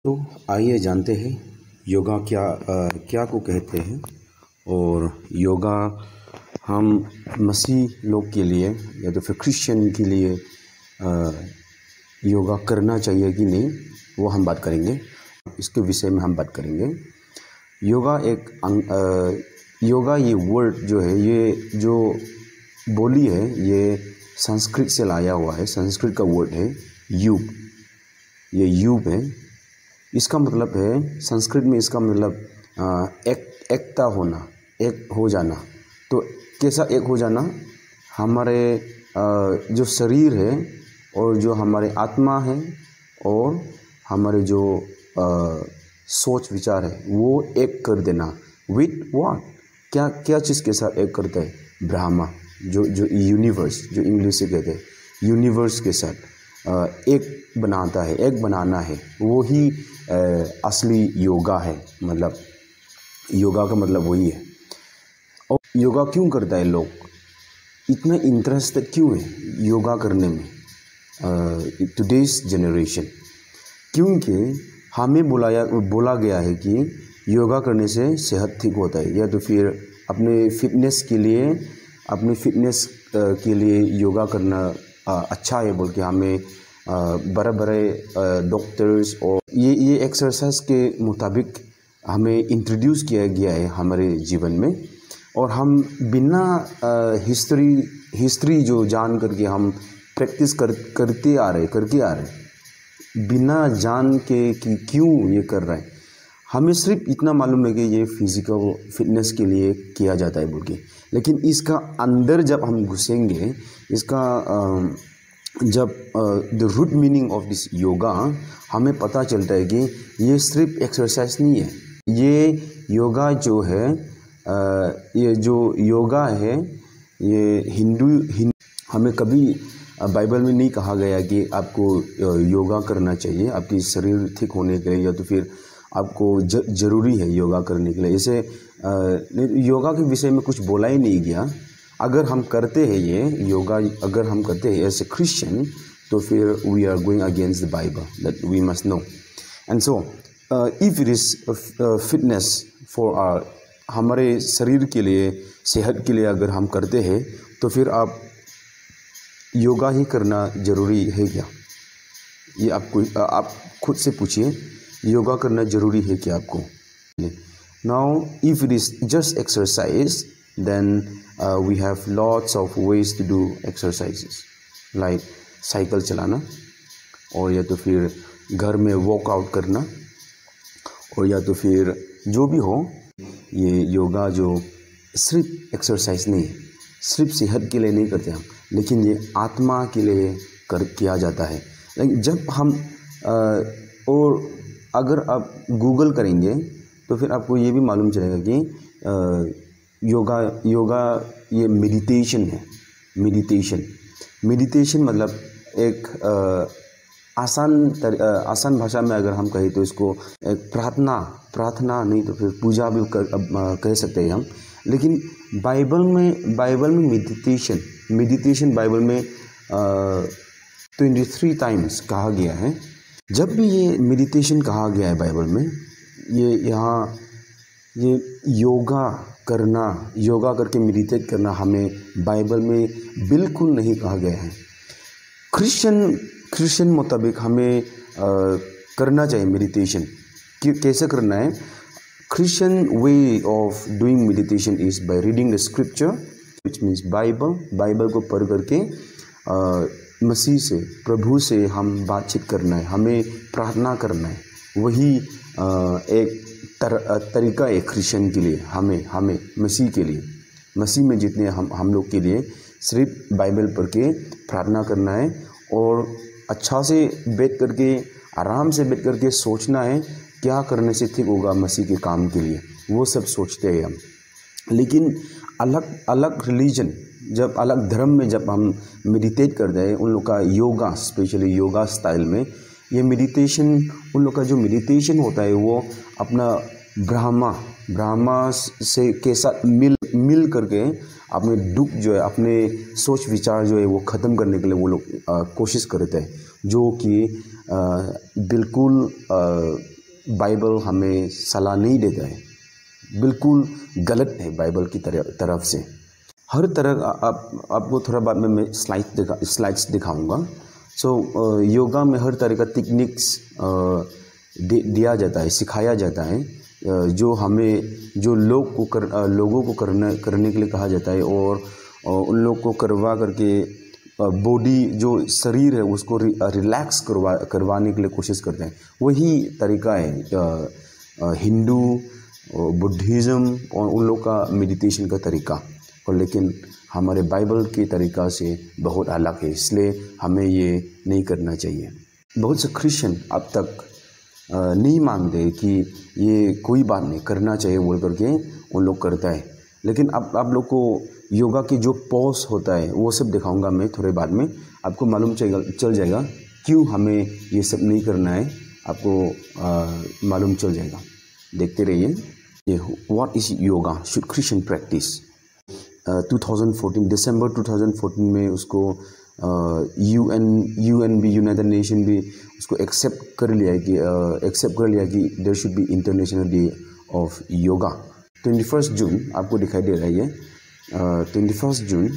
तो आइए जानते हैं योगा क्या को कहते हैं, और योगा हम मसीह लोग के लिए या तो फिर क्रिश्चियन के लिए योगा करना चाहिए कि नहीं, वो हम बात करेंगे। इसके विषय में हम बात करेंगे। योगा ये वर्ड जो है, ये जो बोली है, ये संस्कृत से लाया हुआ है। संस्कृत का वर्ड है युग। ये युग है, इसका मतलब है संस्कृत में इसका मतलब एकता होना, एक हो जाना। तो कैसा एक हो जाना? हमारे जो शरीर है और जो हमारे आत्मा है और हमारे जो सोच विचार है वो एक कर देना। With what? क्या चीज़ के साथ एक करता है? ब्रह्मा, जो यूनिवर्स, जो इंग्लिश से कहते हैं यूनिवर्स के साथ एक बनाता है, एक बनाना है। वो ही असली योगा है। मतलब योगा का मतलब वही है। और योगा क्यों करता है लोग? इतना इंटरेस्टेड क्यों है योगा करने में टुडेज जनरेशन? क्योंकि हमें बोला गया है कि योगा करने से सेहत ठीक होता है, या तो फिर अपने फिटनेस के लिए योगा करना अच्छा है बोल के हमें बड़े बड़े डॉक्टर्स और ये एक्सरसाइज के मुताबिक हमें इंट्रोड्यूस किया गया है हमारे जीवन में। और हम बिना हिस्ट्री जो जान करके हम प्रैक्टिस करके आ रहे बिना जान के कि क्यों ये कर रहे हैं। हमें सिर्फ इतना मालूम है कि ये फिजिकल फिटनेस के लिए किया जाता है बोल के, लेकिन इसका अंदर जब हम घुसेंगे, इसका जब the root meaning of this yoga हमें पता चलता है कि ये सिर्फ एक्सरसाइज नहीं है। ये योगा जो है, ये जो योगा है, ये हमें कभी बाइबल में नहीं कहा गया कि आपको योगा करना चाहिए आपकी शरीर ठीक होने के लिए, या तो फिर आपको ज़रूरी है योगा करने के लिए। इसे योगा के विषय में कुछ बोला ही नहीं गया। अगर हम करते हैं ये योगा, अगर हम करते हैं एज ए क्रिश्चियन, तो फिर we are going against the Bible, that we must know. And so if it is fitness for our, हमारे शरीर के लिए, सेहत के लिए अगर हम करते हैं, तो फिर आप योगा ही करना ज़रूरी है क्या? ये आप खुद से पूछिए, योगा करना ज़रूरी है क्या आपको? Now if it is just exercise, then we have lots of ways to do exercises, like cycle चलाना, और या तो फिर घर में वर्कआउट करना, और या तो फिर जो भी हो। ये योगा जो सिर्फ एक्सरसाइज नहीं है, सिर्फ सेहत के लिए नहीं करते हम, लेकिन ये आत्मा के लिए किया जाता है। लेकिन जब हम और अगर आप गूगल करेंगे तो फिर आपको ये भी मालूम चलेगा कि योगा ये मेडिटेशन है। मेडिटेशन मतलब एक आसान भाषा में अगर हम कहें तो इसको एक प्रार्थना नहीं तो फिर पूजा भी कह सकते हैं हम। लेकिन बाइबल में मेडिटेशन बाइबल में 23 टाइम्स कहा गया है। जब भी ये मेडिटेशन कहा गया है बाइबल में, ये योगा करके मेडिटेट करना हमें बाइबल में बिल्कुल नहीं कहा गया है। क्रिश्चियन मुताबिक हमें करना चाहिए मेडिटेशन। कैसे करना है? Christian way of doing meditation is by reading the scripture, which means Bible को पढ़ करके मसीह से, प्रभु से हम बातचीत करना है, हमें प्रार्थना करना है। वही एक तरीका है क्रिश्चियन के लिए, हमें मसीह के लिए, मसीह में जितने हम लोग के लिए सिर्फ बाइबल पढ़ के प्रार्थना करना है, और अच्छा से बैठ करके, आराम से बैठ करके सोचना है क्या करने से ठीक होगा मसीह के काम के लिए, वो सब सोचते हैं हम। लेकिन अलग रिलीजन, जब अलग धर्म में जब हम मेडिटेट करते हैं, उन लोग का योगा, स्पेशली योगा स्टाइल में ये मेडिटेशन, उन लोग का जो मेडिटेशन होता है वो अपना ब्रह्मा से के साथ मिल करके अपने दुख जो है, अपने सोच विचार जो है वो ख़त्म करने के लिए वो लोग कोशिश करते हैं, जो कि बिल्कुल बाइबल हमें सलाह नहीं देता है, बिल्कुल गलत है बाइबल की तरफ से। हर तरह आपको थोड़ा बाद में मैं स्लाइड्स दिखाऊंगा। सो योगा में हर तरह का टेक्निक्स दिया जाता है, सिखाया जाता है, जो लोगों को करने के लिए कहा जाता है, और उन लोग को करवा करके बॉडी जो शरीर है उसको रिलैक्स करवाने के लिए कोशिश करते हैं। वही तरीका है हिंदू, बुद्धिज़्म और उन लोग का मेडिटेशन का तरीका, और लेकिन हमारे बाइबल के तरीका से बहुत अलग है, इसलिए हमें ये नहीं करना चाहिए। बहुत से क्रिश्चियन अब तक नहीं मानते कि ये कोई बात नहीं करना चाहिए बोल करके उन लोग करता है। लेकिन अब आप लोग को योगा की जो पोज होता है वो सब दिखाऊंगा मैं थोड़े बाद में, आपको मालूम चल जाएगा क्यों हमें ये सब नहीं करना है, आपको मालूम चल जाएगा। देखते रहिए। ये what is yoga should Christian practice. 2014 दिसंबर 2014 में उसको यूएन भी, यूनाइटेड नेशन भी उसको एक्सेप्ट कर लिया कि there should be international day of yoga. 21 जून आपको दिखाई दे रहा है ये 21 जून,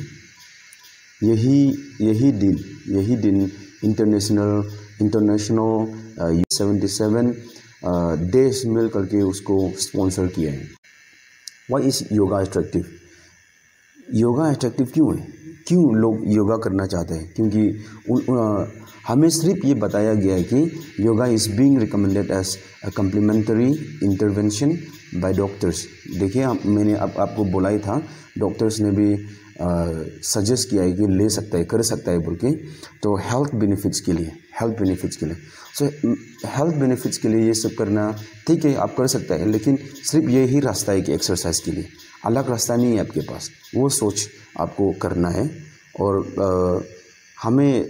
यही दिन इंटरनेशनल 77 देश मिल करके उसको स्पॉन्सर किया है। Why is yoga attractive? Yoga attractive क्यों है? क्यों लोग योगा करना चाहते हैं? क्योंकि हमें सिर्फ ये बताया गया है कि yoga is being recommended as a complementary intervention by doctors. देखिए, मैंने आपको बोला ही था, डॉक्टर्स ने भी सजेस्ट किया है कि ले सकता है, कर सकता है बोल के, तो हेल्थ बेनिफिट्स के लिए सो हेल्थ बेनिफिट्स के लिए ये सब करना ठीक है, आप कर सकते हैं, लेकिन सिर्फ यही रास्ता है कि एक्सरसाइज के लिए, अलग रास्ता नहीं है आपके पास। वो सोच आपको करना है, और हमें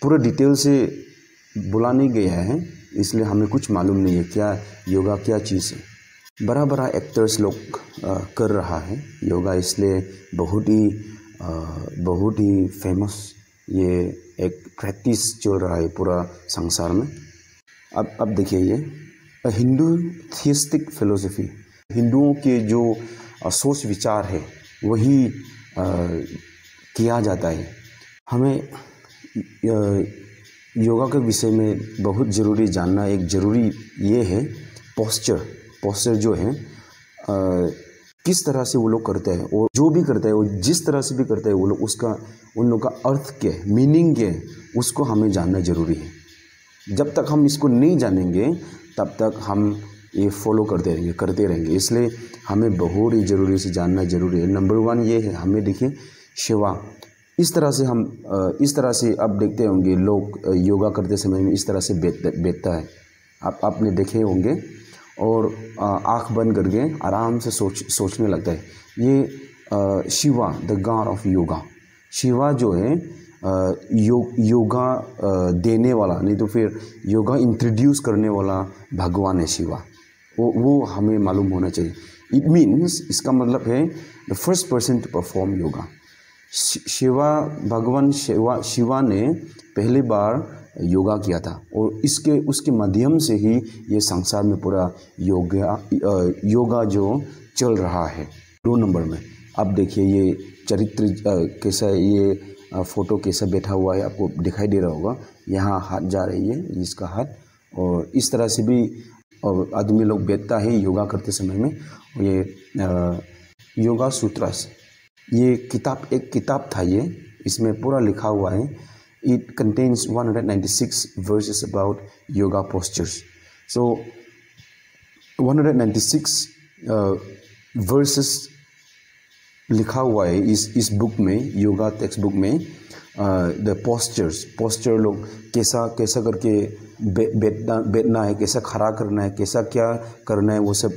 पूरा डिटेल से बुला नहीं गया है, इसलिए हमें कुछ मालूम नहीं है क्या योगा क्या चीज़ है। बड़ा एक्टर्स लोग कर रहा है योगा, इसलिए बहुत ही फेमस ये एक प्रैक्टिस चल रहा है पूरा संसार में। अब देखिए, ये हिंदू थियस्टिक फिलोसफी, हिंदुओं के जो सोच विचार है वही किया जाता है। हमें योगा के विषय में बहुत ज़रूरी जानना, एक ज़रूरी ये है पोस्चर जो है किस तरह से वो लोग करते हैं, और जो भी करते हैं, वो जिस तरह से भी करते हैं वो लोग, उन लोग का अर्थ क्या है, मीनिंग क्या है, उसको हमें जानना ज़रूरी है। जब तक हम इसको नहीं जानेंगे तब तक हम ये फॉलो करते रहेंगे, इसलिए हमें बहुत ही ज़रूरी से जानना ज़रूरी है। नंबर 1 ये है, हमें देखिए सेवा, इस तरह से आप देखते होंगे लोग योगा करते समय में इस तरह से बैठता है, आपने देखे होंगे, और आँख बंद करके आराम से सोचने लगता है। ये Shiva the God of yoga, Shiva जो है योगा देने वाला, नहीं तो फिर योगा इंट्रोड्यूस करने वाला भगवान है शिवा, वो हमें मालूम होना चाहिए। इट मीन्स, इसका मतलब है the first person to perform yoga. भगवान शिवा ने पहली बार योगा किया था, और उसके माध्यम से ही ये संसार में पूरा योगा जो चल रहा है। 2 नंबर में अब देखिए, ये चरित्र कैसा है, ये फोटो कैसा बैठा हुआ है, आपको दिखाई दे रहा होगा। यहाँ हाथ जा रही है इसका हाथ, और इस तरह से भी आदमी लोग बैठता है योगा करते समय में। ये योगा सूत्रास, ये एक किताब था, ये इसमें पूरा लिखा हुआ है। It contains 196 verses about yoga postures. So 196 verses लिखा हुआ है इस बुक में, योगा टेक्स्ट बुक में। द पोस्चर लोग कैसा करके बैठना है, कैसा खड़ा करना है, कैसा क्या करना है, वो सब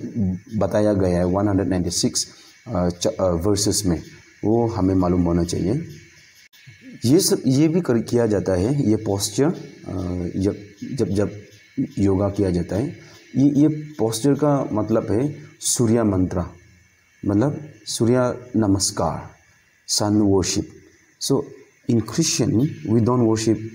बताया गया है 196 वर्सेस में। वो हमें मालूम होना चाहिए। ये भी किया जाता है, ये पोस्चर जब जब योगा किया जाता है। ये पोस्चर का मतलब है सूर्य मंत्र, मतलब surya namaskar, sun worship. So in Christian we don't worship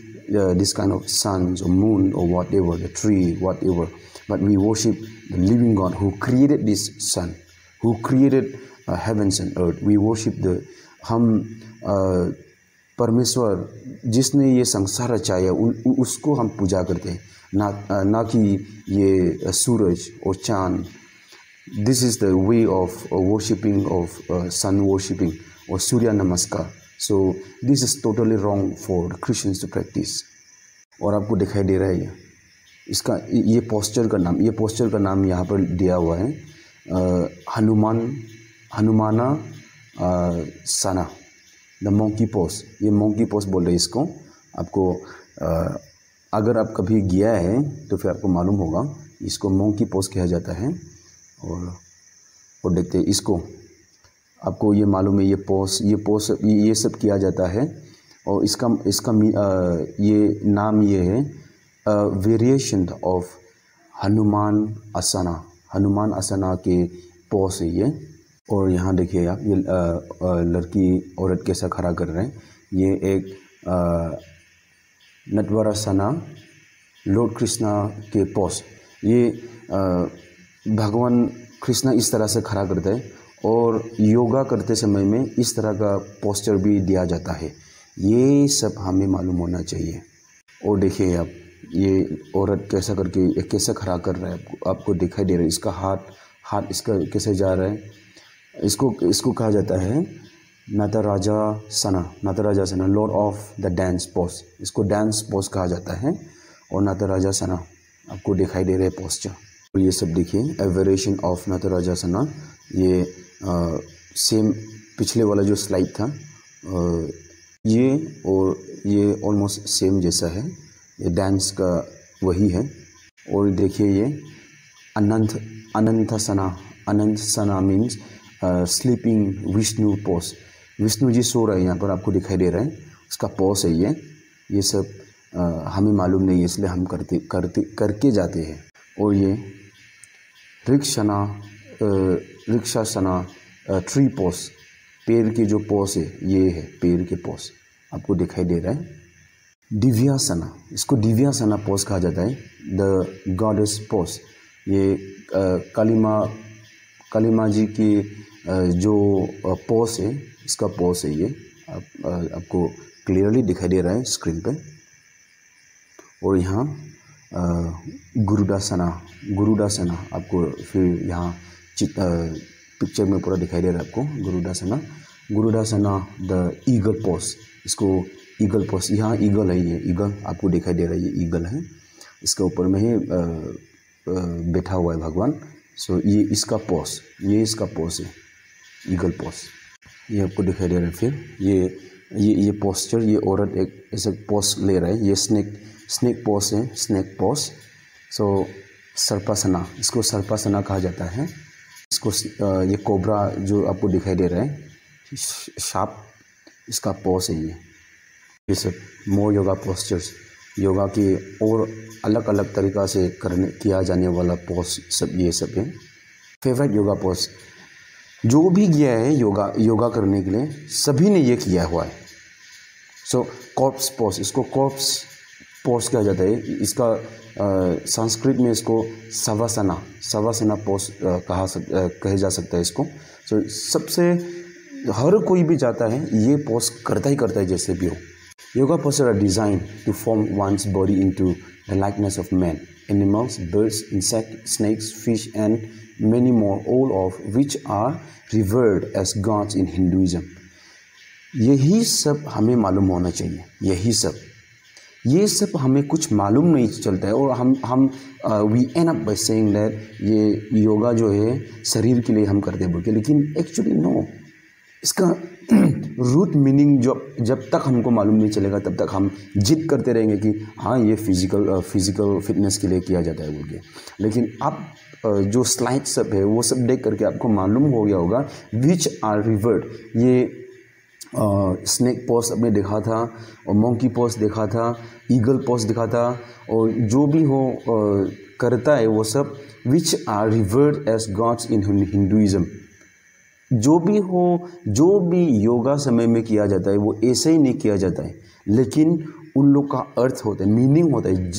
this kind of suns or moon or whatever, the tree, whatever, but we worship the living God who created this sun, who created heavens and earth. We worship हम परमेश्वर जिसने ये संसार रचाया उसको हम पूजा करते हैं, ना कि ये सूरज और चांद। This is the way of worshipping of sun worshipping or सूर्य नमस्कार। So this is totally wrong for Christians to practice। और आपको दिखाई दे रहा है इसका ये पोस्चर का नाम यहाँ पर दिया हुआ है हनुमाना सना, द मोंकी पोज। ये मोंकी पोज बोल रहे हैं इसको। आपको अगर आप कभी गया है तो फिर आपको मालूम होगा इसको मोंकी पोज कहा जाता है। और देखते हैं इसको, आपको ये मालूम है ये सब किया जाता है। और इसका ये नाम ये है वेरिएशन ऑफ हनुमान आसना के पोज है ये। और यहाँ देखिए आप ये लड़की औरत कैसा खड़ा कर रहे हैं। ये एक नटवरासना, लॉर्ड कृष्णा के पोज। ये भगवान कृष्णा इस तरह से खड़ा करते हैं और योगा करते समय में इस तरह का पोस्चर भी दिया जाता है। ये सब हमें मालूम होना चाहिए। और देखिए आप ये औरत कैसा खड़ा कर रहा है, आपको दिखाई दे रहा है। इसका हाथ इसका कैसे जा रहा है। इसको कहा जाता है Natarajasana, lord of the dance pose. इसको डांस पोज कहा जाता है और नटराजासना आपको दिखाई दे रहा है पोस्चर। और ये सब देखिए वेरिएशन ऑफ नटराजासना। ये सेम पिछले वाला जो स्लाइड था ये और ये ऑलमोस्ट सेम जैसा है, ये डांस का वही है। और देखिए ये Anantasana means sleeping Vishnu pose. Vishnu ji सो रहे हैं यहाँ पर, आपको दिखाई दे रहा है उसका पोज है ये सब हमें मालूम नहीं है इसलिए हम करके जाते हैं। और ये रिक्शासना ट्री पोज, पेड़ के जो पोज है ये है पेड़ के पोज, आपको दिखाई दे रहा है। दिव्यासना, इसको दिव्यासना पोज कहा जाता है, द गॉडेस पोज। ये कालीमा जी की जो पोज है इसका पोज है ये। आपको क्लियरली दिखाई दे रहा है स्क्रीन पे। और यहाँ गुरुडासना आपको फिर यहाँ पिक्चर में पूरा दिखाई दे रहा है आपको। गुरुडासना द ईगल पोज, इसको ईगल पोज, यहाँ ईगल है, ये ईगल आपको दिखाई दे रहा है, ये ईगल है, इसके ऊपर में ही बैठा हुआ है भगवान। सो ये इसका पोज है ईगल पोज, ये आपको दिखाई दे रहा है। फिर ये पोस्चर, ये औरत एक ऐसे पोज ले रहा है, ये स्नेक पोज है, स्नेक पोज। सो सर्पासना, इसको सर्पासना कहा जाता है। इसको ये कोबरा जो आपको दिखाई दे रहा है, शार्प, इसका पोज है ये सब मोर योगा पोस्चर्स, योगा के और अलग अलग तरीक़ा से किया जाने वाला पोज सब ये सब है। फेवरेट योगा पोज जो भी किया है योगा करने के लिए सभी ने ये किया हुआ है। सो कॉर्प्स पोज, इसको कॉर्प्स पोज कहा जाता है। इसका संस्कृत में इसको सवासना पोज कहा जा सकता है इसको। सो सबसे हर कोई भी जाता है ये पोज करता ही जैसे भी हो। Yoga posture are design to form one's body into the likeness of man, animals, birds, insect, snakes, fish and many more, all of which are revered as gods in Hinduism। यही सब हमें मालूम होना चाहिए। ये सब हमें कुछ मालूम नहीं चलता है और हम we end up by saying that ये योगा जो है शरीर के लिए हम करते बोल के, लेकिन एक्चुअली नो, इसका रूट मीनिंग जब तक हमको मालूम नहीं चलेगा तब तक हम जिद करते रहेंगे कि हाँ ये फिजिकल फिटनेस के लिए किया जाता है बोल के। लेकिन आप जो स्लाइड सब है वो सब देख करके आपको मालूम हो गया होगा विच आर रिवर्ड। ये स्नेक पोज आपने देखा था और मोंकी पोज देखा था, ईगल पोज दिखाता, और जो भी हो करता है वो सब which are revered as gods in Hinduism. जो भी हो, जो भी योगा समय में किया जाता है वो ऐसे ही नहीं किया जाता है, लेकिन उन लोग का अर्थ होता है, मीनिंग होता है।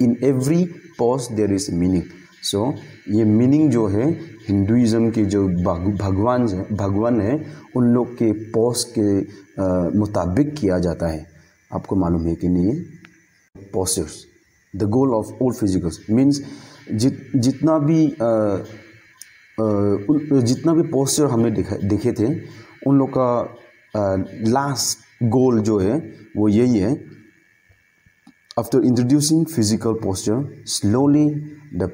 In every pose there is meaning. So ये मीनिंग जो है हिंदुइज्म के जो भगवान है उन लोग के पोज के मुताबिक किया जाता है। आपको मालूम है कि नहीं? Postures, the goal of all physicals means जितना भी पोस्चर हमने देखे थे उन लोग का लास्ट गोल जो है वो यही है। After introducing physical posture slowly the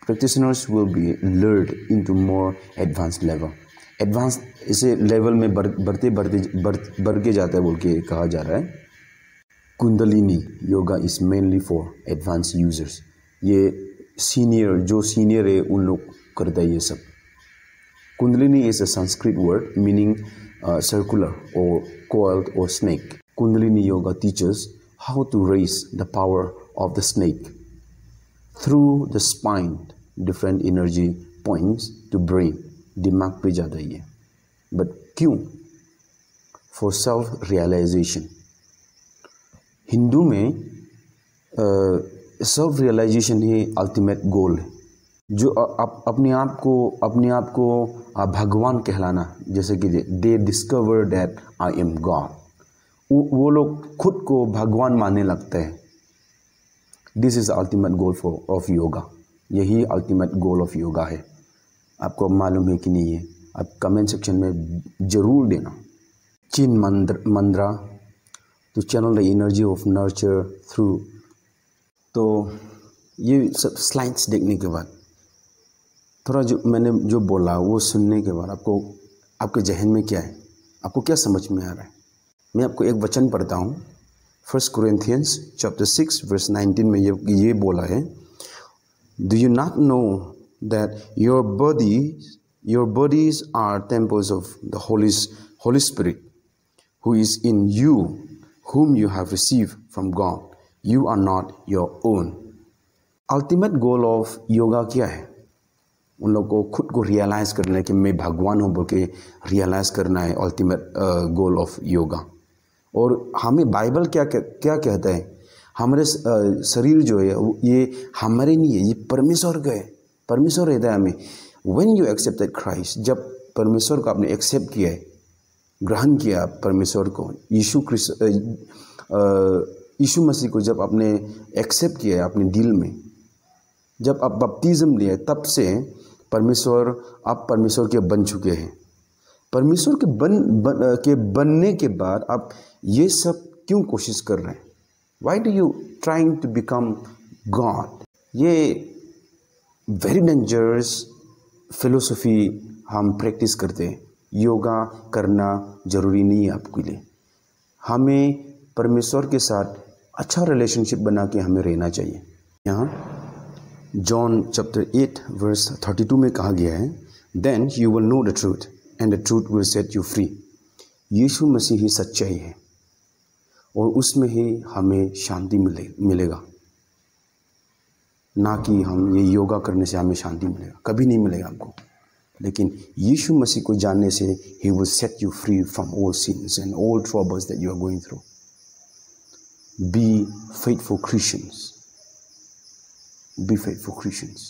practitioners will be lured into more advanced level। Advance इसे लेवल में बढ़ के जाता है बोल के कहा जा रहा है। Kundalini yoga is mainly for advance users. ये जो सीनियर है उन लोग करता है ये सब। Kundalini is a Sanskrit word meaning circular or coiled or snake। Kundalini yoga teaches how to raise the power of the snake through the spine, different energy points to brain। दिमाग पे जाता है ये, बट क्यों? For self realization. हिंदू में self realization ही ultimate goal है। जो अपने आप को भगवान कहलाना, जैसे कि they discover that I am God, वो लोग खुद को भगवान मानने लगते हैं। This is ultimate goal of yoga. यही अल्टीमेट गोल ऑफ योगा है। आपको मालूम है कि नहीं है? आप कमेंट सेक्शन में जरूर देना। Chin mudra to channel the energy of nurture through. तो ये सब स्लाइड्स देखने के बाद थोड़ा जो मैंने जो बोला वो सुनने के बाद आपके जहन में क्या है? आपको क्या समझ में आ रहा है? मैं आपको एक वचन पढ़ता हूँ। 1 Corinthians chapter 6 verse 19 में ये बोला है, Do you not know that your bodies are temples of the Holy Spirit who is in you, whom you have received from God? You are not your own। Ultimate goal of yoga क्या है? उन लोग को खुद को realise करना है कि मैं भगवान हूँ बोल के रियलाइज़ करना है अल्टीमेट गोल ऑफ योगा। और हमें बाइबल क्या कहता है? हमारे शरीर जो है ये हमारे नहीं है, ये परमेश्वर का है। परमेश्वर रहता है हमें। व्हेन यू एक्सेप्टेड क्राइस्ट, जब परमेश्वर को आपने एक्सेप्ट किया है, ग्रहण किया परमेश्वर को, यीशु मसीह को जब आपने एक्सेप्ट किया है अपने दिल में, जब आप बपतिज्म लिया, तब से आप परमेश्वर के बन चुके हैं। परमेश्वर के बनने के बाद आप ये सब क्यों कोशिश कर रहे हैं? Why do you trying to become god? ये वेरी डेंजरस फिलोसफी हम प्रैक्टिस करते हैं। योगा करना ज़रूरी नहीं है आपके लिए। हमें परमेश्वर के साथ अच्छा रिलेशनशिप बना के हमें रहना चाहिए। यहाँ जॉन चैप्टर 8 वर्स 32 में कहा गया है, then you will know the truth and the truth will set you free. यीशु मसीह ही सच्चाई है और उसमें ही हमें शांति मिलेगा, ना कि हम ये योगा करने से हमें शांति मिलेगा। कभी नहीं मिलेगा हमको। लेकिन यीशु मसीह को जानने से ही will set you free from all sins and all troubles that you are going through. Be faithful Christians. Be faithful Christians।